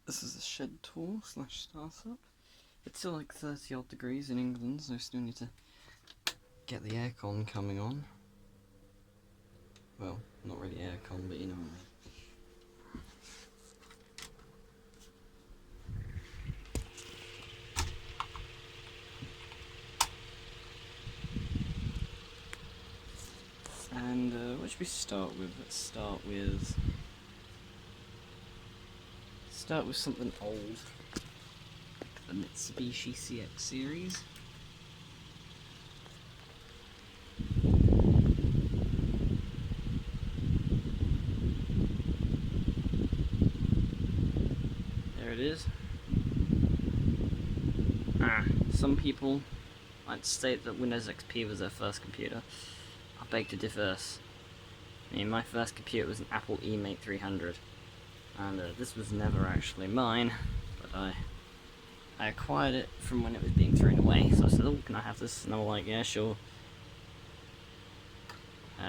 This is a shed tour slash startup. It's still like 30 odd degrees in England, so I still need to get the aircon coming on. Well, not really aircon, but you know what I mean. And what should we start with? Let's start with something old. The Mitsubishi CX series. There it is. Some people might state that Windows XP was their first computer. I beg to differ. I mean, my first computer was an Apple eMate 300, and this was never actually mine, but I acquired it from when it was being thrown away. So I said, "Oh, can I have this?" And they were like, "Yeah, sure."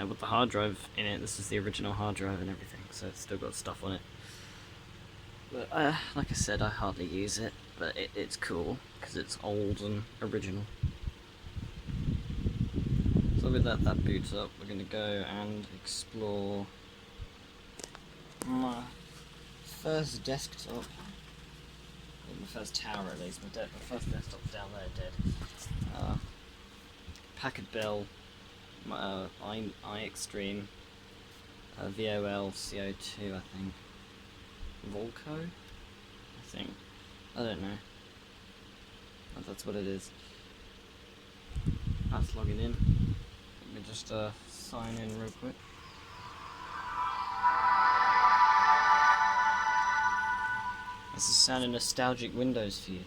With the hard drive in it, this is the original hard drive and everything, so it's still got stuff on it. But like I said, I hardly use it, but it's cool because it's old and original. So with that boots up, we're going to go and explore my first desktop, or my first tower at least. My first desktop's down there dead. Packard Bell, iExtreme, VOL CO2 I think, Volco I think, I don't know, but that's what it is. That's logging in. Let me just sign in real quick. This is sounding nostalgic Windows for you.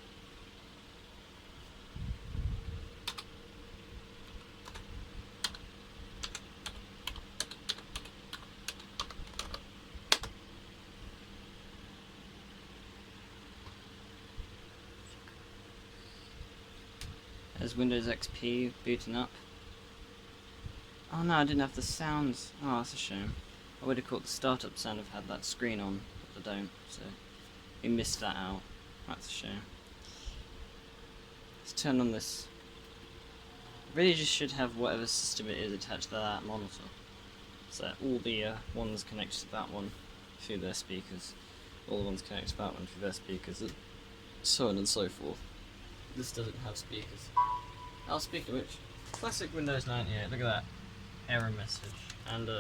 There's Windows XP booting up. Oh no, I didn't have the sounds. Oh, that's a shame. I would have caught the startup sound if I had that screen on, but I don't, so we missed that out. That's a shame. Let's turn on this. Really just should have whatever system it is attached to that monitor. So all the ones connected to that one through their speakers, all the ones connected to that one through their speakers, and so on and so forth. This doesn't have speakers. Oh, speaking of which, classic Windows 98, look at that error message. And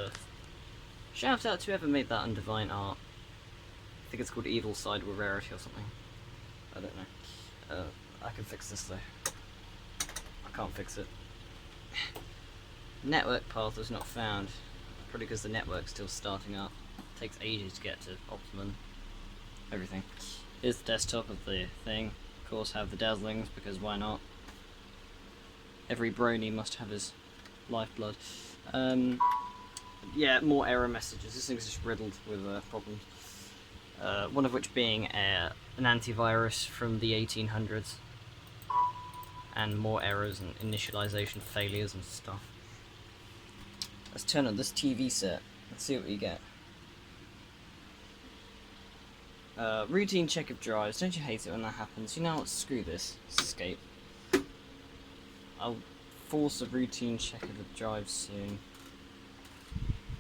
shout out to whoever made that on Divine Art. I think it's called Evil Side with Rarity or something. I don't know. I can fix this though. I can't fix it. Network path was not found. Probably because the network's still starting up. It takes ages to get to optimum. Everything. Here's the desktop of the thing. Of course, have the dazzlings because why not? Every brony must have his lifeblood. Yeah, more error messages. This thing's just riddled with problems. One of which being an antivirus from the 1800s. And more errors and initialization failures and stuff. Let's turn on this TV set. Let's see what we get. Routine check of drives. Don't you hate it when that happens? You know what? Screw this. Let's escape. I'll force a routine check of the drives soon.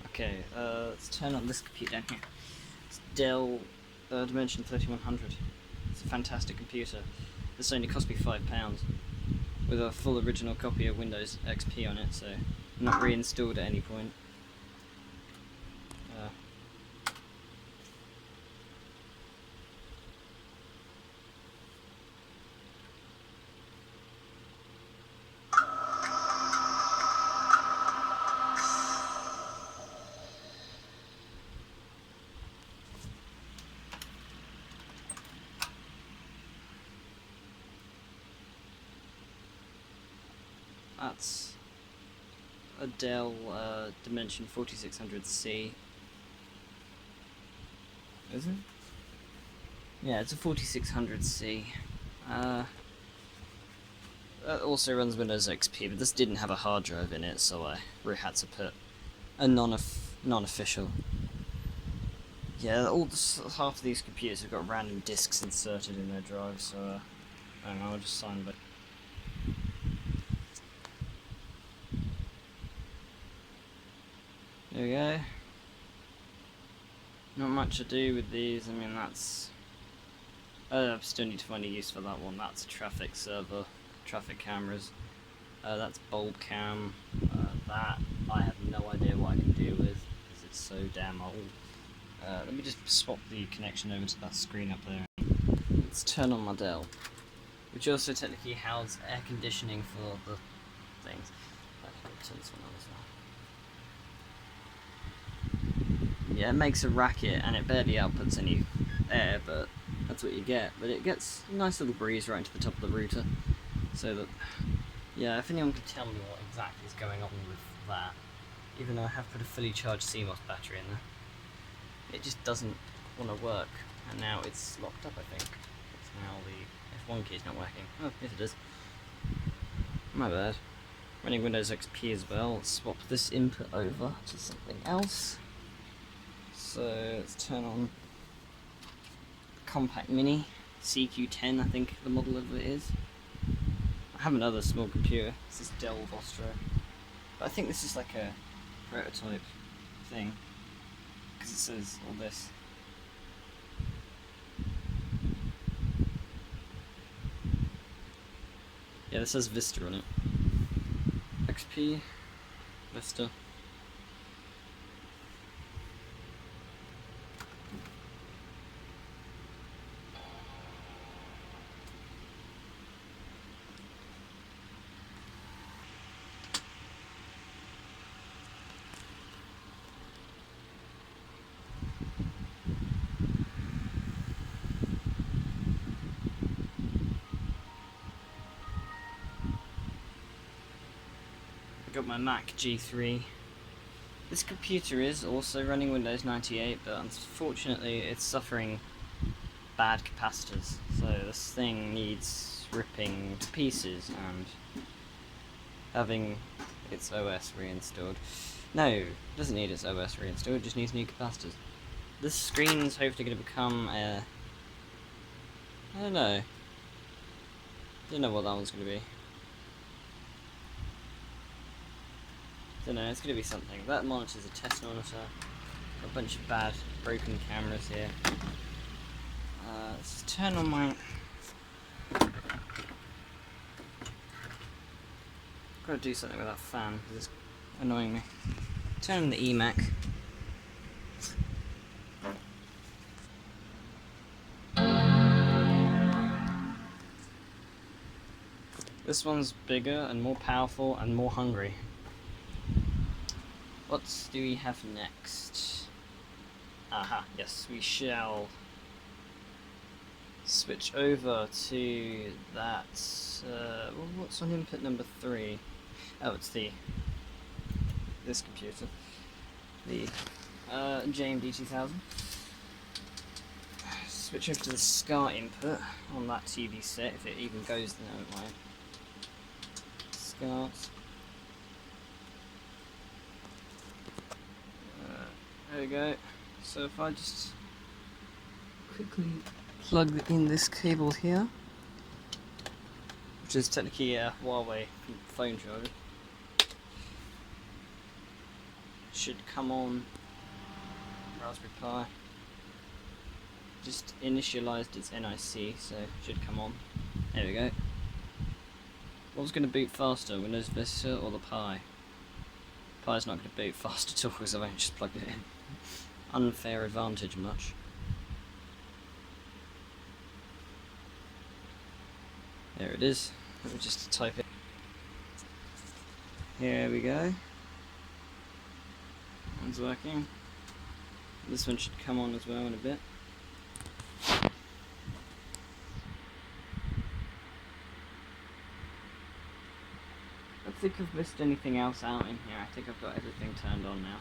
Okay, let's turn on this computer down here. It's Dell Dimension 3100. It's a fantastic computer. This only cost me £5 with a full original copy of Windows XP on it, so not reinstalled at any point. That's a Dell Dimension 4600C. Is it? Yeah, it's a 4600C. That also runs Windows XP, but this didn't have a hard drive in it, so I had to put a non-official Yeah, half of these computers have got random disks inserted in their drives, so I don't know, I'll just sign back. There we go. Not much to do with these, I mean that's... I still need to find a use for that one. That's a traffic server, traffic cameras. That's bulb cam. That I have no idea what I can do with, because it's so damn old. Let me just swap the connection over to that screen up there. Let's turn on my Dell, which also technically houses air conditioning for the things. I'll turn this one on as well. Yeah, it makes a racket and it barely outputs any air, but that's what you get. But it gets a nice little breeze right into the top of the router, so that, yeah, if anyone could tell me what exactly is going on with that, even though I have put a fully charged CMOS battery in there, it just doesn't want to work, and now it's locked up, I think. It's now the F1 key is not working. Oh, yes it is. My bad. Running Windows XP as well. Let's swap this input over to something else. So let's turn on Compact Mini CQ10, I think the model of it is. I have another small computer. This is Dell Vostro, but I think this is like a prototype thing, because it says all this. Yeah, this says Vista on it. XP, Vista. Got my Mac G3. This computer is also running Windows 98, but unfortunately it's suffering bad capacitors, so this thing needs ripping to pieces and having its OS reinstalled. No, it doesn't need its OS reinstalled, it just needs new capacitors. This screen's hopefully going to become a... I don't know what that one's going to be. Don't know, it's going to be something. That monitor's a test monitor. Got a bunch of bad, broken cameras here. Let's turn on my... Gotta do something with that fan, because it's annoying me. Turn on the eMac. This one's bigger and more powerful and more hungry. What do we have next? Aha, yes, we shall switch over to that, what's on input number 3? Oh, it's this computer, the JMD 2000. Switch over to the SCART input on that TV set, if it even goes there, it might. SCART. There we go. So if I just quickly plug in this cable here, which is technically a Huawei phone charger, should come on Raspberry Pi. Just initialized its NIC, so it should come on. There we go. What's going to boot faster, Windows Vista or the Pi? Pi's not going to boot fast at all because I've only just plugged it in. Unfair advantage much. There it is. Let me just type it. Here we go. One's working. This one should come on as well in a bit. I don't think I've missed anything else out in here. I think I've got everything turned on now.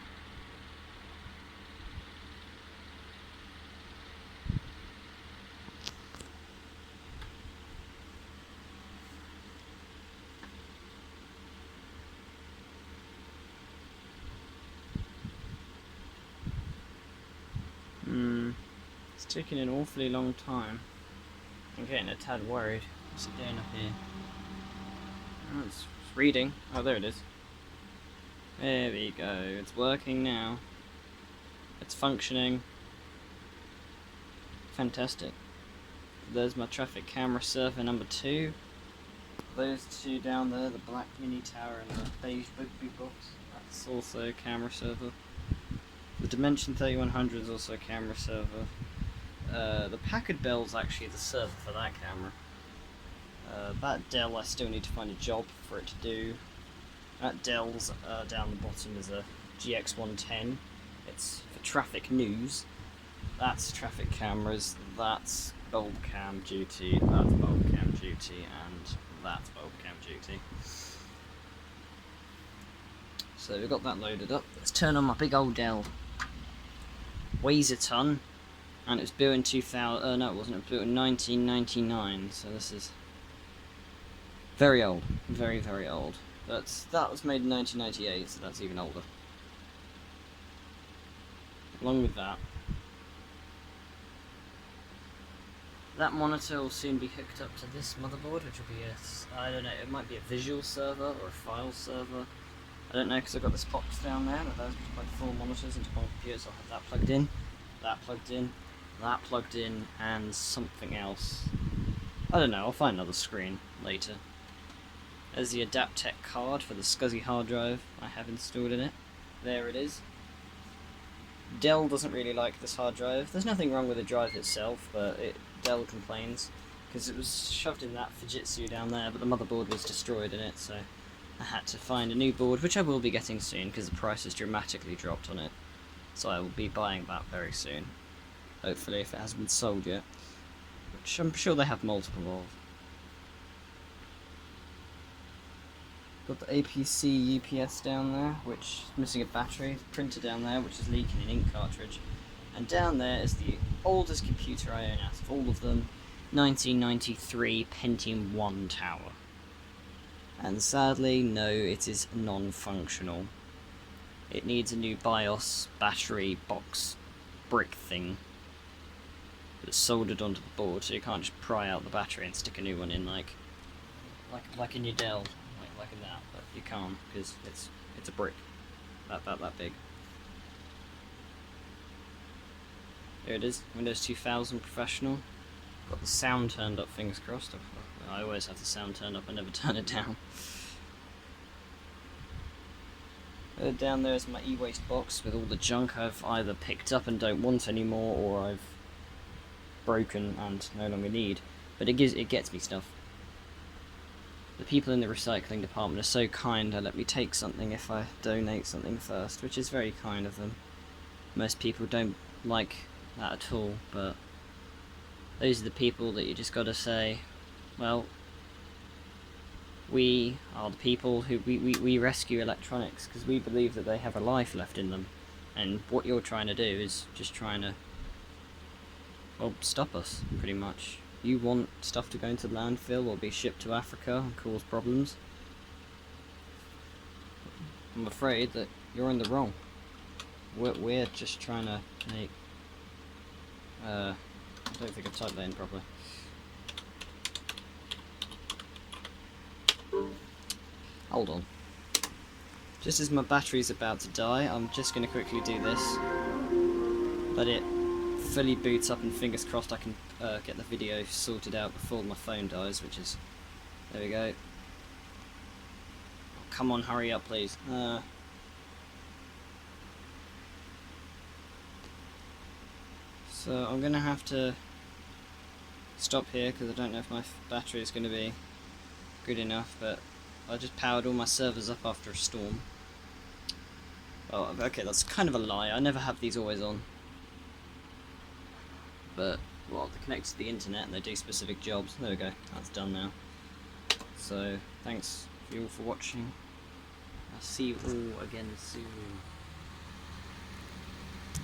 It's taking an awfully long time. I'm getting a tad worried. What's it doing up here? Oh, it's reading. Oh, there it is. There we go. It's working now. It's functioning. Fantastic. There's my traffic camera server number 2. Those two down there, the black mini tower and the beige big box, that's also a camera server. The Dimension 3100 is also a camera server. The Packard Bell's actually the server for that camera. That Dell, I still need to find a job for it to do. That Dell's down the bottom is a GX110. It's for traffic news. That's traffic cameras, that's bulb cam duty, that's bulb cam duty, and that's bulb cam duty. So we've got that loaded up. Let's turn on my big old Dell. Weighs a ton, and it was built in 2000. No, it wasn't. It was built in 1999. So this is very old, very very old. That was made in 1998, so that's even older. Along with that. That monitor will soon be hooked up to this motherboard, which will be I don't know, it might be a visual server or a file server. I don't know, because I've got this box down there that allows me to plug 4 monitors into one computer, so I'll have that plugged in, that plugged in, that plugged in, and something else. I don't know, I'll find another screen later. There's the Adaptec card for the SCSI hard drive I have installed in it. There it is. Dell doesn't really like this hard drive. There's nothing wrong with the drive itself, but Dell complains because it was shoved in that Fujitsu down there, but the motherboard was destroyed in it, so I had to find a new board, which I will be getting soon because the price has dramatically dropped on it. So I will be buying that very soon, hopefully, if it hasn't been sold yet, which I'm sure they have multiple of. Got the APC UPS down there, which is missing a battery, printer down there, which is leaking an ink cartridge, and down there is the oldest computer I own out of all of them, 1993 Pentium 1 tower. And sadly, no, it is non-functional. It needs a new BIOS battery box brick thing that's soldered onto the board, so you can't just pry out the battery and stick a new one in like in your Dell. Like in that, but you can't because it's a brick about that big. There it is, Windows 2000 Professional. Got the sound turned up, fingers crossed. I always have the sound turned up, I never turn it down. Down there is my e-waste box with all the junk I've either picked up and don't want anymore, or I've broken and no longer need. But it gets me stuff. The people in the recycling department are so kind, they let me take something if I donate something first, which is very kind of them. Most people don't like that at all, but those are the people that you just gotta say, well, we are the people who we rescue electronics because we believe that they have a life left in them, and what you're trying to do is just trying to, well, stop us, pretty much. You want stuff to go into the landfill or be shipped to Africa and cause problems. I'm afraid that you're in the wrong. We're just trying to make... I don't think I typed that in properly. Hold on. Just as my battery's about to die, I'm just going to quickly do this. Let it fully boots up, and fingers crossed I can get the video sorted out before my phone dies, which is... There we go. Oh, come on, hurry up please. So I'm going to have to stop here because I don't know if my battery is going to be good enough, but I just powered all my servers up after a storm. Oh, okay, that's kind of a lie. I never have these always on. But, well, they're connected to the internet and they do specific jobs. There we go, that's done now. So, thanks you all for watching. I'll see you all again soon.